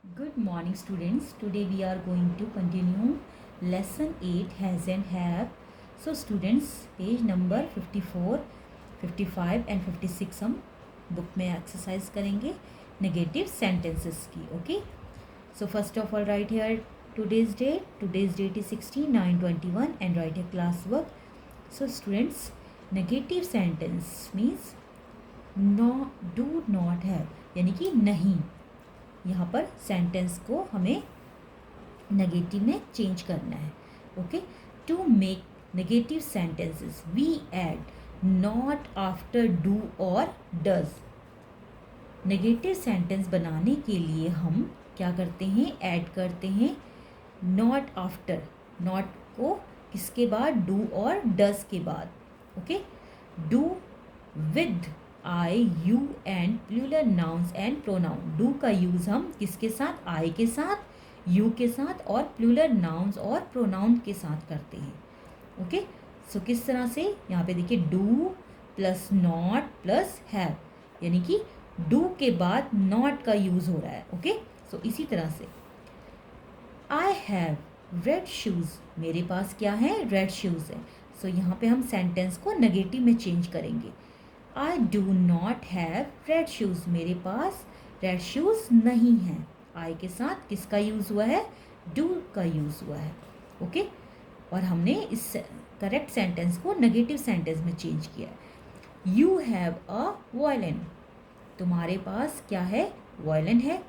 Good morning, students. Today we are going to continue lesson 8 has and have. So students, page number 54, 55 and 56 हम book में exercise करेंगे negative sentences की. Okay, so first of all write here today's date is 16/9/21 and write a class work. So students, negative sentence means no, do not have, यानी कि नहीं. यहाँ पर sentence को हमें नेगेटिव में चेंज करना है. Okay, to make negative sentences we add not after do और डज. नेगेटिव सेंटेंस बनाने के लिए हम क्या करते हैं, ऐड करते हैं नॉट आफ्टर. नॉट को किसके बाद, डू और डज के बाद. Okay, do with I you and plural nouns and pronoun. Do का यूज़ हम किसके साथ, आई के साथ, यू के साथ और प्लूरल नाउन्स और प्रोनाउन के साथ करते हैं. ओके, सो किस तरह से, यहाँ पे देखिए do plus not plus have, यानी कि डू के बाद नॉट का यूज़ हो रहा है. ओके, सो इसी तरह से आई हैव रेड शूज़, मेरे पास क्या है, रेड शूज़ है. सो यहाँ पे हम सेंटेंस को नेगेटिव में चेंज करेंगे. आई do not have read shoes, मेरे पास रेड शूज़ नहीं हैं. आई के साथ किसका यूज़ हुआ है, डू का यूज़ हुआ है. ओके, और हमने इस करेक्ट सेंटेंस को नेगेटिव सेंटेंस में चेंज किया है. यू हैव अ वायलिन, तुम्हारे पास क्या है, वायलिन है.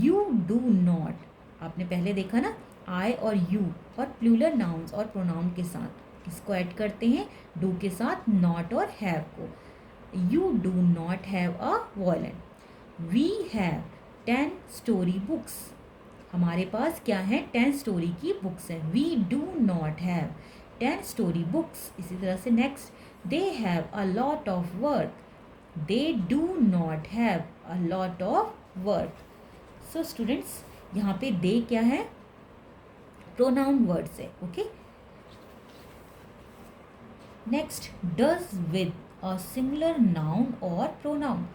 यू डू नॉट, आपने पहले देखा ना, आई और यू और प्लूरल नाउन्स और प्रोनाउन के साथ किसको ऐड करते हैं, डू के साथ नॉट और हैव को. You do not have a violin. We have 10 story books. हमारे पास क्या है, 10 स्टोरी की बुक्स हैं. We do not have 10 story books. इसी तरह से next, they have a lot of work. They do not have a lot of work. So students, यहाँ पे they क्या है, प्रोनाउन वर्ड्स है. Okay, next, does with a singular noun और pronoun.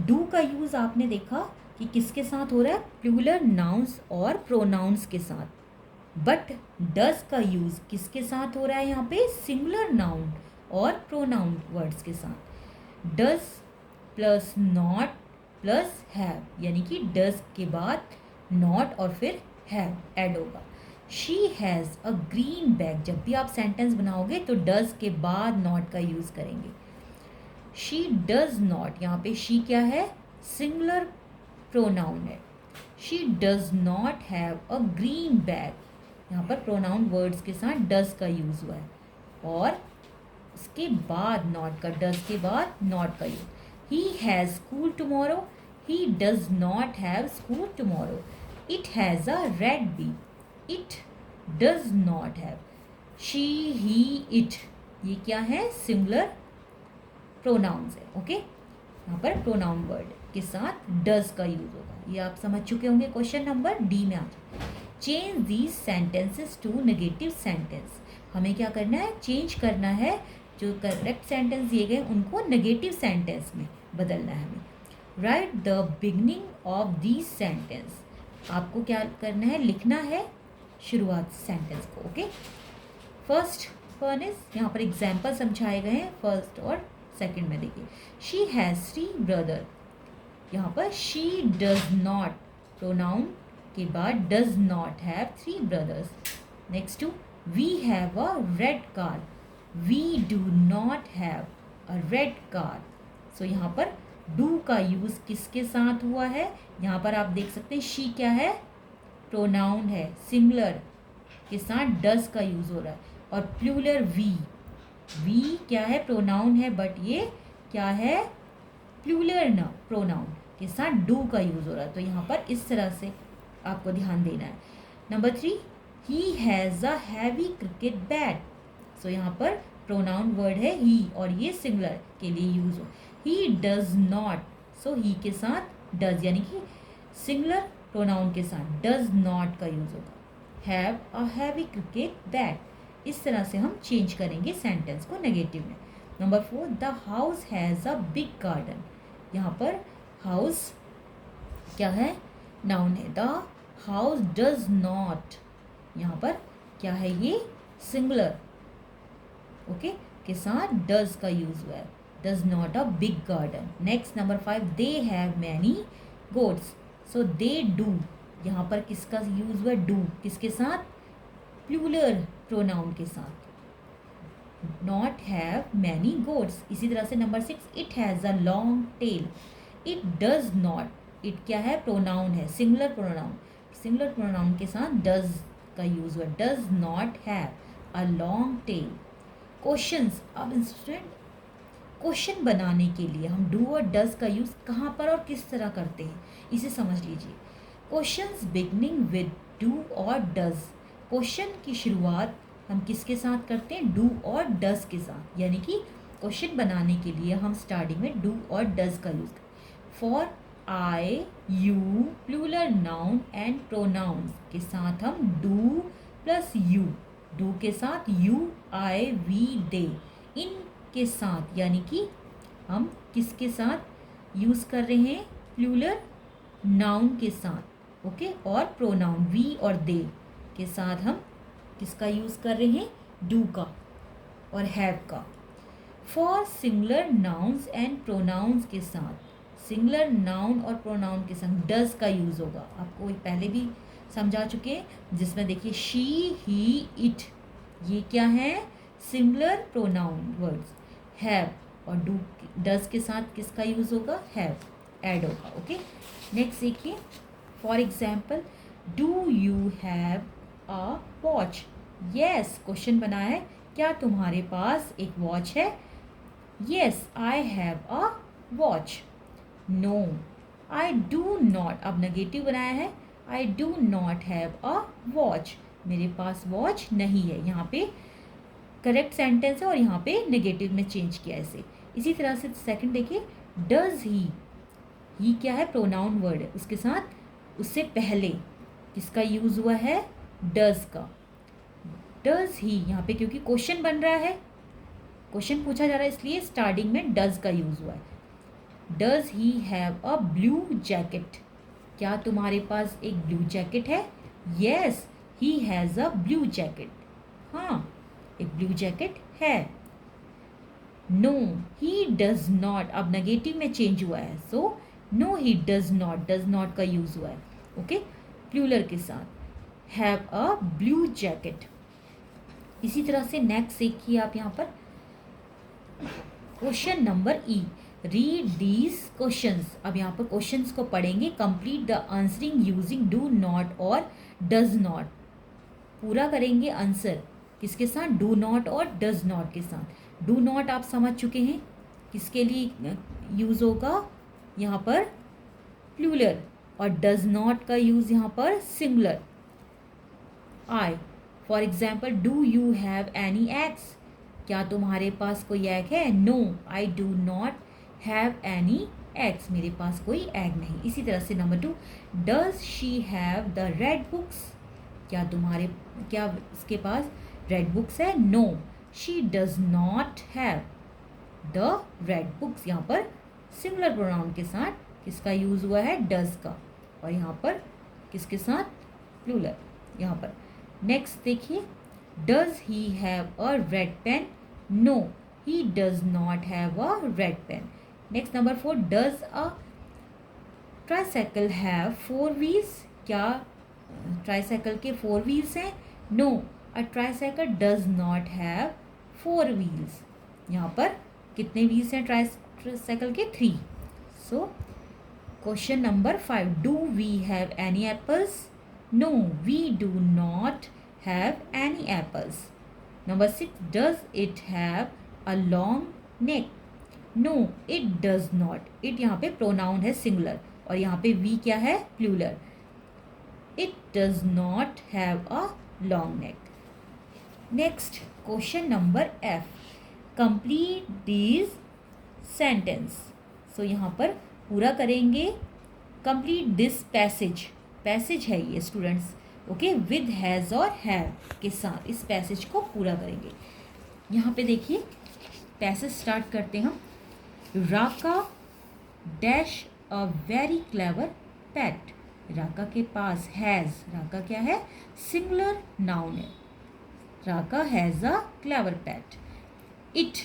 Do का यूज़ आपने देखा कि किसके साथ हो रहा है, प्लूरल नाउन्स और प्रोनाउंस के साथ. बट डज का यूज़ किसके साथ हो रहा है, यहाँ पे सिंगुलर नाउन और प्रोनाउन वर्ड्स के साथ. Does plus not plus have, यानी कि डज के बाद नॉट और फिर हैव ऐड होगा. She has a green bag, जब भी आप सेंटेंस बनाओगे तो डज के बाद नॉट का यूज़ करेंगे. शी डज नॉट, यहाँ पे शी क्या है, सिंगुलर प्रोनाउन है. She does not have a green bag, यहाँ पर प्रोनाउन वर्ड्स के साथ डज का यूज़ हुआ है और उसके बाद नॉट का, डज के बाद नॉट का use. He has school tomorrow, he does not have school tomorrow. It has a red bee, it does not have. She he it, ये क्या है, सिंगुलर प्रोनाउंस है. ओके, यहाँ पर प्रोनाउन वर्ड के साथ डज का यूज होगा. ये आप समझ चुके होंगे. क्वेश्चन नंबर डी में आ जाए, change these sentences to negative sentence. हमें क्या करना है, चेंज करना है, जो करेक्ट सेंटेंस दिए गए उनको नेगेटिव सेंटेंस में बदलना है हमें. Right the beginning of these sentence, आपको क्या करना है, लिखना है शुरुआत सेंटेंस को. ओके, फर्स्ट वन इज, यहाँ पर एग्जाम्पल समझाए गए हैं फर्स्ट और सेकंड में. देखिए, शी हैज़ 3 ब्रदर, यहाँ पर शी डज नॉट, प्रोनाउन के बाद does not have 3 brothers. Next two, we have a red car, we do not have a red car. So यहाँ पर डू का यूज़ किसके साथ हुआ है, यहाँ पर आप देख सकते हैं शी क्या है, प्रोनाउन है, सिंगुलर के साथ डज का यूज़ हो रहा है. और प्लूरल वी, वी क्या है, प्रोनाउन है बट ये क्या है, प्लूरल ना प्रोनाउन के साथ डू का यूज़ हो रहा है. तो यहाँ पर इस तरह से आपको ध्यान देना है. Number 3, he has a heavy cricket bat. So यहाँ पर प्रोनाउन वर्ड है ही और ये सिंगुलर के लिए यूज़ हो. ही डज नॉट, सो ही के साथ डज, यानी कि सिंगुलर प्रोनाउन के साथ डज नॉट का यूज़ होगा. Have a heavy cricket bat. इस तरह से हम चेंज करेंगे सेंटेंस को नेगेटिव में. Number 4, the house has a big garden. यहाँ पर हाउस क्या है, नाउन है। द हाउस डज नॉट, यहाँ पर क्या है ये, सिंगुलर, ओके, के साथ डज का यूज हुआ है। Does not a big garden. Next number 5, they have many goats. So they do, यहाँ पर किसका यूज हुआ है, डू, किसके साथ, प्लूरल प्रोनाउन के साथ, नॉट हैव मैनी गोट्स। इसी तरह से number 6, it has a long tail. It does not, it क्या है, प्रोनाउन है, सिंगुलर प्रोनाउन, सिंगुलर प्रोनाउन के साथ डज का यूज हुआ, does not have a long tail. Questions, अब स्टूडेंट क्वेश्चन बनाने के लिए हम डू और डज का यूज़ कहाँ पर और किस तरह करते हैं, इसे समझ लीजिए। क्वेश्चंस बिगनिंग विद डू और डज, क्वेश्चन की शुरुआत हम किसके साथ करते हैं, डू और डज के साथ, यानी कि क्वेश्चन बनाने के लिए हम स्टार्टिंग में डू और डज का यूज़ करें। For I, you, plural noun and pronouns के साथ हम डू प्लस यू, डू के साथ यू, आई, वी, दे, इन के साथ, यानी कि हम किसके साथ यूज़ कर रहे हैं, प्लूरल नाउन के साथ, ओके, और प्रोनाउन वी और दे के साथ हम किसका यूज़ कर रहे हैं, डू का और हैव का। For singular nouns and pronouns के साथ, सिंगुलर नाउन और प्रोनाउन के साथ डज का यूज़ होगा। आपको पहले भी समझा चुके हैं, जिसमें देखिए शी, ही, इट, ये क्या है, सिंगुलर प्रोनाउन वर्ड्स। हैव और डू, डज के साथ किसका यूज़ होगा, हैव, ऐड होगा, ओके। नेक्स्ट देखिए, for example, do you have a watch. Yes, question बना है, क्या तुम्हारे पास एक वॉच है। Yes, I have a watch. No, I do not, अब नेगेटिव बनाया है, I do not have a watch, मेरे पास वॉच नहीं है। यहाँ पे करेक्ट सेंटेंस है और यहाँ पे नेगेटिव में चेंज किया इसे। इसी तरह से सेकंड देखिए, डज ही क्या है, प्रोनाउन वर्ड है, उसके साथ उससे पहले किसका यूज़ हुआ है, डज का। डज ही, यहाँ पे क्योंकि क्वेश्चन बन रहा है, क्वेश्चन पूछा जा रहा है, इसलिए स्टार्टिंग में डज का यूज़ हुआ है। Does he have a blue jacket, क्या तुम्हारे पास एक ब्लू जैकेट है। Yes, he has a blue jacket, हाँ, एक ब्लू जैकेट है। नो, ही डज नॉट, अब नेगेटिव में चेंज हुआ है, so no he does not का यूज़ हुआ है, ओके, प्लूरल के साथ, हैव अ ब्लू जैकेट। इसी तरह से नेक्स्ट देखिए आप यहाँ पर, question number E, read these questions. अब यहाँ पर क्वेश्चंस को पढ़ेंगे, complete the answering using do not और डज नॉट, पूरा करेंगे आंसर किसके साथ, डू नॉट और डज नॉट के साथ। डू नॉट आप समझ चुके हैं किसके लिए यूज़ होगा, यहाँ पर प्लूरल, और डज नॉट का यूज़ यहाँ पर singular. I, for example, do you have any eggs, क्या तुम्हारे पास कोई एग है। No, I do not have any eggs, मेरे पास कोई एग नहीं। इसी तरह से number 2, does she have the red books, क्या इसके पास रेड बुक्स है। No, she does not have the red books, यहाँ पर सिंगुलर प्रोनाउन के साथ किसका यूज़ हुआ है, डज का, और यहाँ पर किसके साथ, प्लूरल, यहाँ पर। नेक्स्ट देखिए, does he have a red pen. No, he does not have a red pen. Next number 4, does a tricycle have 4 wheels, क्या ट्राईसाइकिल के 4 व्हील्स हैं। No, a tricycle does not have 4 wheels, यहाँ पर कितने wheels हैं tricycle के, 3। So question number 5, do we have any apples. No, we do not have any apples. Number 6, does it have a long neck? No, it does not. It यहाँ पे pronoun है singular और यहाँ पे we क्या है, plural. It does not have a long neck. Next, question number F. Complete these sentence. So यहाँ पर पूरा करेंगे, complete this passage. पैसेज है ये स्टूडेंट्स, ओके, विद हैज़ और हैव के साथ इस पैसेज को पूरा करेंगे। यहाँ पे देखिए पैसेज स्टार्ट करते हैं हम। Raka dash a very clever pet. Raka के पास हैज़, राका क्या है, सिंगुलर नाउन है। Raka has a clever pet. It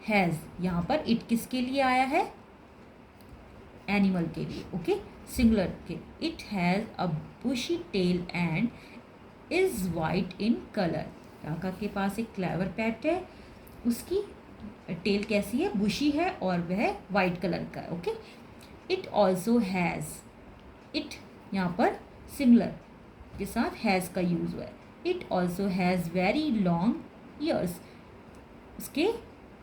has, यहाँ पर इट किसके लिए आया है, एनिमल के लिए, ओके, सिंगुलर के। It has a bushy tail and is white in colour. Raka के पास एक क्लेवर पेट है, उसकी टेल कैसी है, बुशी है और वह वाइट कलर का है, okay. It also has, it यहाँ पर सिंगुलर के साथ हैज़ का यूज़ हुआ है। It also has very long years, उसके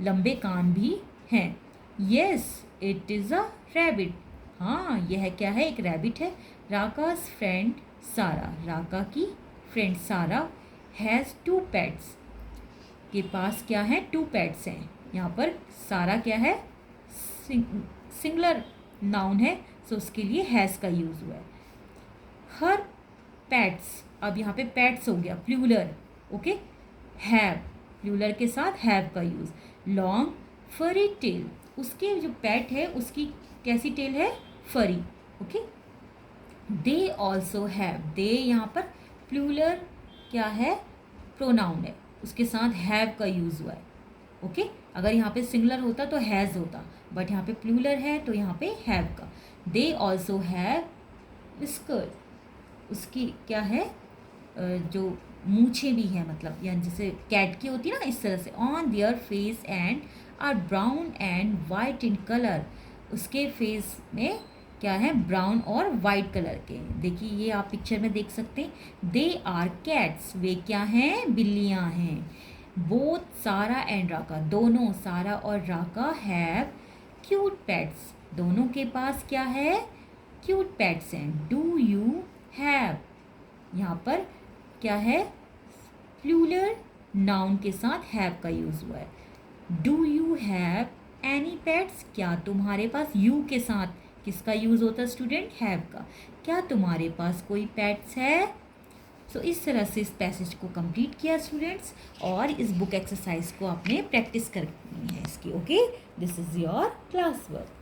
लंबे कान भी हैं। Yes it is a rabbit, हाँ यह क्या है, एक रैबिट है। राकाज फ्रेंड सारा, राका की फ्रेंड सारा हैज़ 2 पेट्स, के पास क्या है, 2 पेट्स हैं। यहाँ पर सारा क्या है, सिंगुलर नाउन है, सो उसके लिए हैज़ का यूज़ हुआ है। हर पेट्स, अब यहाँ पे पेट्स हो गया प्लूरल, ओके। हैव, प्लूरल के साथ हैव का यूज़। लॉन्ग फरी टेल, उसके जो पेट है उसकी कैसी टेल है, फरी, ओके। दे ऑल्सो हैव, दे यहाँ पर प्लूरल क्या है, प्रोनाउन है, उसके साथ हैव का यूज़ हुआ है, ओके। अगर यहाँ पे सिंगुलर होता तो हैज़ होता, बट यहाँ पे प्लूरल है तो यहाँ पे हैव का। दे ऑल्सो हैव विस्कर, उसकी क्या है, जो मूछें भी हैं, मतलब यानी जैसे कैट की होती है ना, इस तरह से। On their face and are brown and white in colour, उसके फेस में क्या है, ब्राउन और वाइट कलर के। देखिए ये आप पिक्चर में देख सकते हैं। दे आर कैट्स, वे क्या हैं, बिल्लियाँ हैं। बोथ सारा एंड राका, दोनों सारा और राका हैव क्यूट पेट्स, दोनों के पास क्या है, क्यूट पेट्स हैं। डू यू हैव, यहाँ पर क्या है, प्लूरल नाउन के साथ हैव का यूज़ हुआ है। Do you have any pets, क्या तुम्हारे पास, यू के साथ किसका यूज़ होता है स्टूडेंट, हैव का। क्या तुम्हारे पास कोई पेट्स है। सो इस तरह से इस पैसेज को कंप्लीट किया स्टूडेंट्स, और इस बुक एक्सरसाइज को आपने प्रैक्टिस करनी है इसकी, okay. This is your class work.